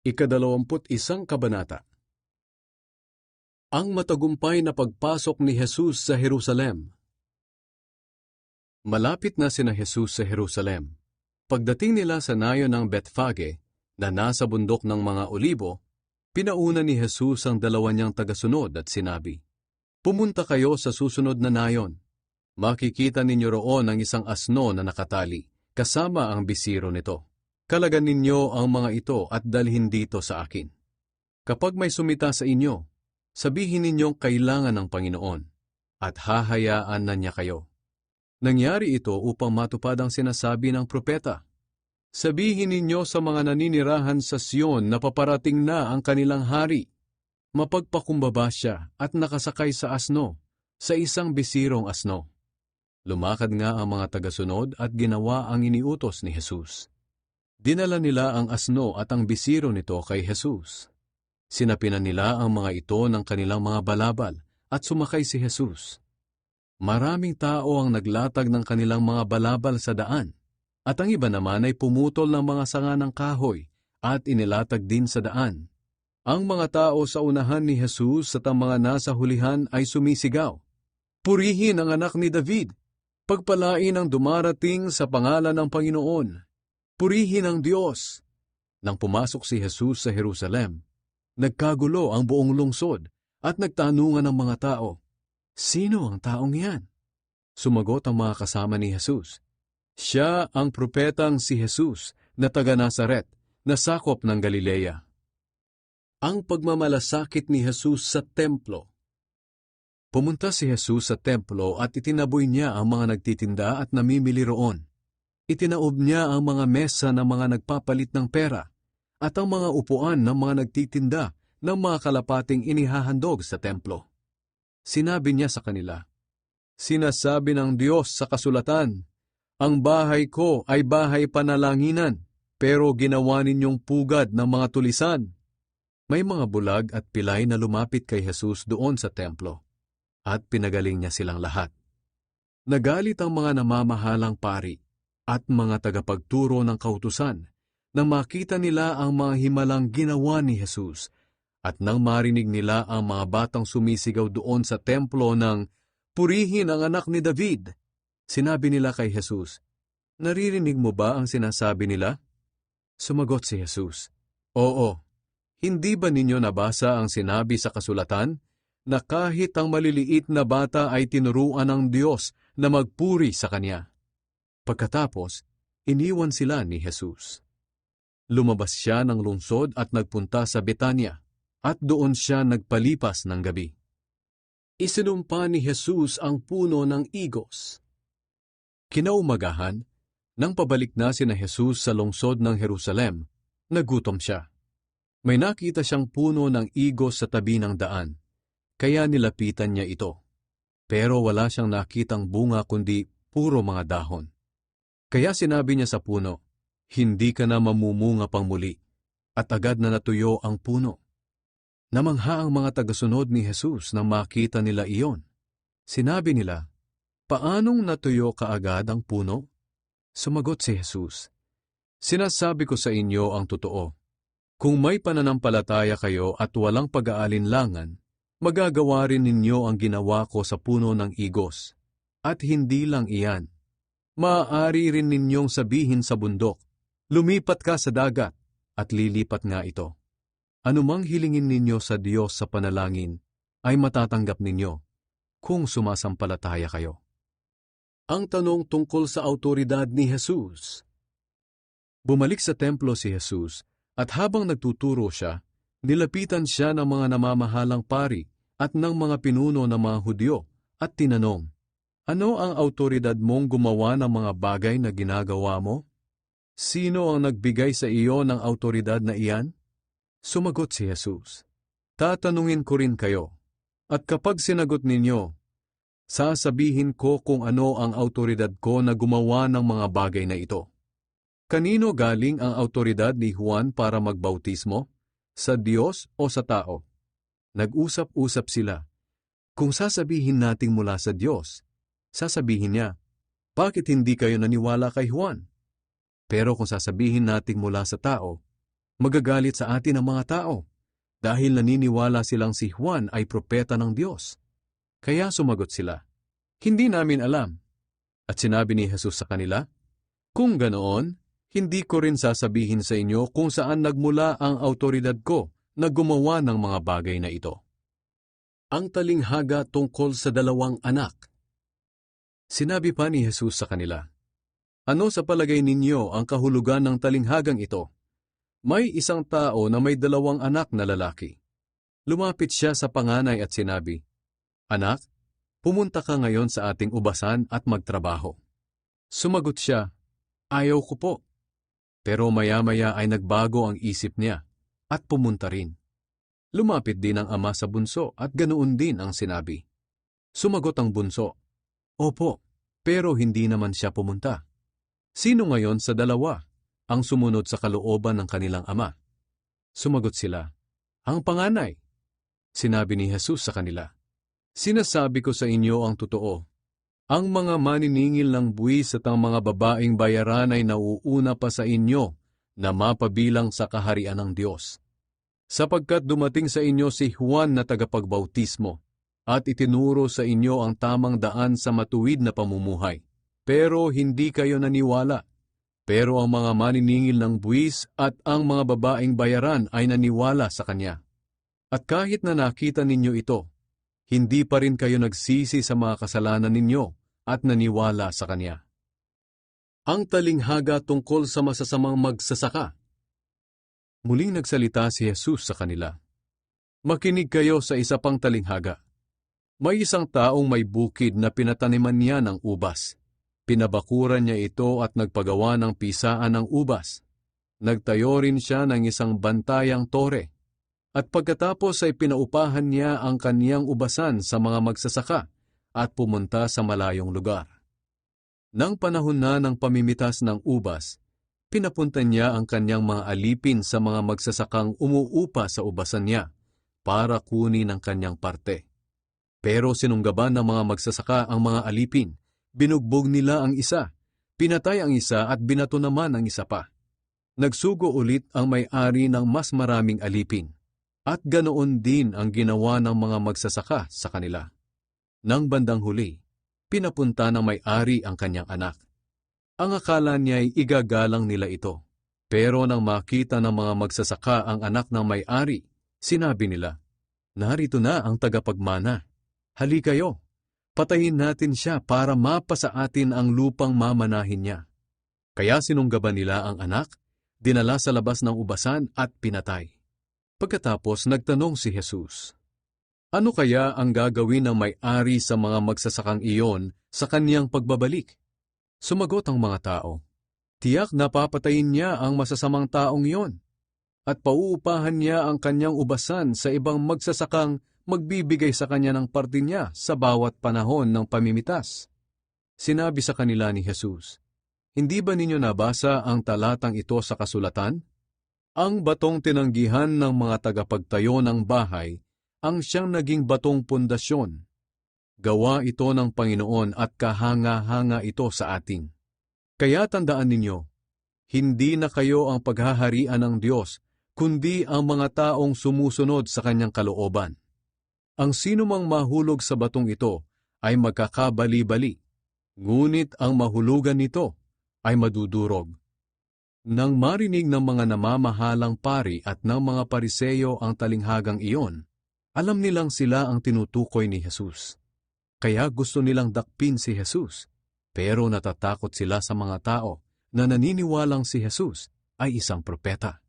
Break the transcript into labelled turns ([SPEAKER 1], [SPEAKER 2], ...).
[SPEAKER 1] Ika-21 Kabanata. Ang matagumpay na pagpasok ni Jesus sa Jerusalem. Malapit na sina Jesus sa Jerusalem. Pagdating nila sa nayon ng Bethfage, na nasa bundok ng mga Olibo, pinauna ni Jesus ang dalawa niyang tagasunod at sinabi, "Pumunta kayo sa susunod na nayon. Makikita ninyo roon ang isang asno na nakatali, kasama ang bisiro nito. Kalagan ninyo ang mga ito at dalhin dito sa akin. Kapag may sumita sa inyo, sabihin ninyong kailangan ng Panginoon, at hahayaan na niya kayo." Nangyari ito upang matupad ang sinasabi ng propeta. "Sabihin ninyo sa mga naninirahan sa Sion na paparating na ang kanilang hari. Mapagpakumbaba siya at nakasakay sa asno, sa isang bisirong asno." Lumakad nga ang mga tagasunod at ginawa ang iniutos ni Jesus. Dinala nila ang asno at ang bisiro nito kay Jesus. Sinapinan nila ang mga ito ng kanilang mga balabal at sumakay si Jesus. Maraming tao ang naglatag ng kanilang mga balabal sa daan, at ang iba naman ay pumutol ng mga sanga ng kahoy at inilatag din sa daan. Ang mga tao sa unahan ni Jesus at ang mga nasa hulihan ay sumisigaw, "Purihin ang anak ni David! Pagpalain ang dumarating sa pangalan ng Panginoon! Purihin ang Diyos!" Nang pumasok si Jesus sa Jerusalem, nagkagulo ang buong lungsod at nagtanungan ng mga tao, "Sino ang taong iyan?" Sumagot ang mga kasama ni Jesus, "Siya ang propetang si Jesus na taga Nazaret, na sakop ng Galilea." Ang pagmamalasakit ni Jesus sa templo. Pumunta si Jesus sa templo at itinaboy niya ang mga nagtitinda at namimili roon. Itinaob niya ang mga mesa ng mga nagpapalit ng pera at ang mga upuan ng mga nagtitinda ng mga kalapating inihahandog sa templo. Sinabi niya sa kanila, "Sinasabi ng Diyos sa kasulatan, ang bahay ko ay bahay panalanginan, pero ginawa ninyong pugad ng mga tulisan." May mga bulag at pilay na lumapit kay Jesus doon sa templo, at pinagaling niya silang lahat. Nagalit ang mga namamahalang pari at mga tagapagturo ng kautusan nang makita nila ang mga himalang ginawa ni Jesus at nang marinig nila ang mga batang sumisigaw doon sa templo ng, "Purihin ang anak ni David." Sinabi nila kay Jesus, "Naririnig mo ba ang sinasabi nila?" Sumagot si Jesus, "Oo, hindi ba ninyo nabasa ang sinabi sa kasulatan na kahit ang maliliit na bata ay tinuruan ng Diyos na magpuri sa Kanya?" Pagkatapos, iniwan sila ni Jesus. Lumabas siya ng lungsod at nagpunta sa Betania, at doon siya nagpalipas ng gabi. Isinumpa ni Jesus ang puno ng igos. Kinaumagahan, nang pabalik na sina Jesus sa lungsod ng Jerusalem, nagutom siya. May nakita siyang puno ng igos sa tabi ng daan, kaya nilapitan niya ito. Pero wala siyang nakitang bunga kundi puro mga dahon. Kaya sinabi niya sa puno, "Hindi ka na mamumunga pang muli," at agad na natuyo ang puno. Namangha ang mga tagasunod ni Jesus nang makita nila iyon. Sinabi nila, "Paanong natuyo kaagad ang puno?" Sumagot si Jesus, "Sinasabi ko sa inyo ang totoo. Kung may pananampalataya kayo at walang pag-aalinlangan, magagawa rin ninyo ang ginawa ko sa puno ng igos. At hindi lang iyan. Maaari rin ninyong sabihin sa bundok, 'Lumipat ka sa dagat,' at lilipat nga ito. Anumang hilingin ninyo sa Diyos sa panalangin, ay matatanggap ninyo, kung sumasampalataya kayo." Ang tanong tungkol sa awtoridad ni Jesus. Bumalik sa templo si Jesus, at habang nagtuturo siya, nilapitan siya ng mga namamahalang pari at ng mga pinuno ng mga Hudyo, at tinanong, "Ano ang awtoridad mong gumawa ng mga bagay na ginagawa mo? Sino ang nagbigay sa iyo ng awtoridad na iyan?" Sumagot si Jesus, "Tatanungin ko rin kayo, at kapag sinagot ninyo, sasabihin ko kung ano ang awtoridad ko na gumawa ng mga bagay na ito. Kanino galing ang awtoridad ni Juan para magbautismo? Sa Diyos o sa tao?" Nag-usap-usap sila. Kung sasabihin nating mula sa Diyos, sasabihin niya, "Bakit hindi kayo naniwala kay Juan?" Pero kung sasabihin nating mula sa tao, Magagalit sa atin ang mga tao dahil naniniwala silang si Juan ay propeta ng Diyos. Kaya sumagot sila, "Hindi namin alam." At sinabi ni Jesus sa kanila, "Kung ganoon, hindi ko rin sasabihin sa inyo kung saan nagmula ang autoridad ko na gumawa ng mga bagay na ito." Ang talinghaga tungkol sa dalawang anak. Sinabi pa ni Jesus sa kanila, "Ano sa palagay ninyo ang kahulugan ng talinghagang ito? May isang tao na may dalawang anak na lalaki. Lumapit siya sa panganay at sinabi, 'Anak, pumunta ka ngayon sa ating ubasan at magtrabaho.' Sumagot siya, 'Ayaw ko po.' Pero maya-maya ay nagbago ang isip niya at pumunta rin. Lumapit din ang ama sa bunso at ganoon din ang sinabi. Sumagot ang bunso, 'Opo, pero hindi naman siya pumunta.' Sino ngayon sa dalawa ang sumunod sa kalooban ng kanilang ama? Sumagot sila, 'Ang panganay.' Sinabi ni Jesus sa kanila, 'Sinasabi ko sa inyo ang totoo. Ang mga maniningil ng buwis at ang mga babaeng bayaran ay nauuna pa sa inyo na mapabilang sa kaharian ng Diyos. Sapagkat dumating sa inyo si Juan na tagapagbautismo at itinuro sa inyo ang tamang daan sa matuwid na pamumuhay. Pero hindi kayo naniwala. Pero ang mga maniningil ng buwis at ang mga babaeng bayaran ay naniwala sa kanya. At kahit na nakita ninyo ito, hindi pa rin kayo nagsisi sa mga kasalanan ninyo at naniwala sa kanya." Ang talinghaga tungkol sa masasamang magsasaka. Muling nagsalita si Jesus sa kanila, "Makinig kayo sa isa pang talinghaga. May isang taong may bukid na pinataniman niya ng ubas. Pinabakuran niya ito at nagpagawa ng pisaan ng ubas. Nagtayo rin siya ng isang bantayang tore. At pagkatapos ay pinaupahan niya ang kaniyang ubasan sa mga magsasaka at pumunta sa malayong lugar. Nang panahon na ng pamimitas ng ubas, pinapunta niya ang kanyang mga alipin sa mga magsasakang umuupa sa ubasan niya para kunin ang kanyang parte. Pero sinunggaban ng mga magsasaka ang mga alipin, binugbog nila ang isa, pinatay ang isa at binato naman ang isa pa. Nagsugo ulit ang may-ari ng mas maraming alipin, at ganoon din ang ginawa ng mga magsasaka sa kanila. Nang bandang huli, pinapunta ng may-ari ang kanyang anak. Ang akala niya ay igagalang nila ito. Pero nang makita ng mga magsasaka ang anak ng may-ari, sinabi nila, "Narito na ang tagapagmana. Hali kayo, patayin natin siya para mapasa atin ang lupang mamanahin niya." Kaya sinunggaban nila ang anak, dinala sa labas ng ubasan at pinatay. Pagkatapos nagtanong si Jesus, "Ano kaya ang gagawin ng may-ari sa mga magsasakang iyon sa kaniyang pagbabalik?" Sumagot ang mga tao, "Tiyak na papatayin niya ang masasamang taong iyon, at pauupahan niya ang kanyang ubasan sa ibang magsasakang magbibigay sa kanya ng parte niya sa bawat panahon ng pamimitas." Sinabi sa kanila ni Jesus, "Hindi ba ninyo nabasa ang talatang ito sa kasulatan? Ang batong tinanggihan ng mga tagapagtayo ng bahay ang siyang naging batong pundasyon. Gawa ito ng Panginoon at kahanga-hanga ito sa atin. Kaya tandaan ninyo, hindi na kayo ang paghaharian ng Diyos, kundi ang mga taong sumusunod sa kanyang kalooban. Ang sinumang mahulog sa batong ito ay magkakabali-bali, ngunit ang mahulugan nito ay madudurog." Nang marinig ng mga namamahalang pari at ng mga Pariseyo ang talinghagang iyon, alam nilang sila ang tinutukoy ni Jesus. Kaya gusto nilang dakpin si Jesus, pero natatakot sila sa mga tao na naniniwalang si Jesus ay isang propeta.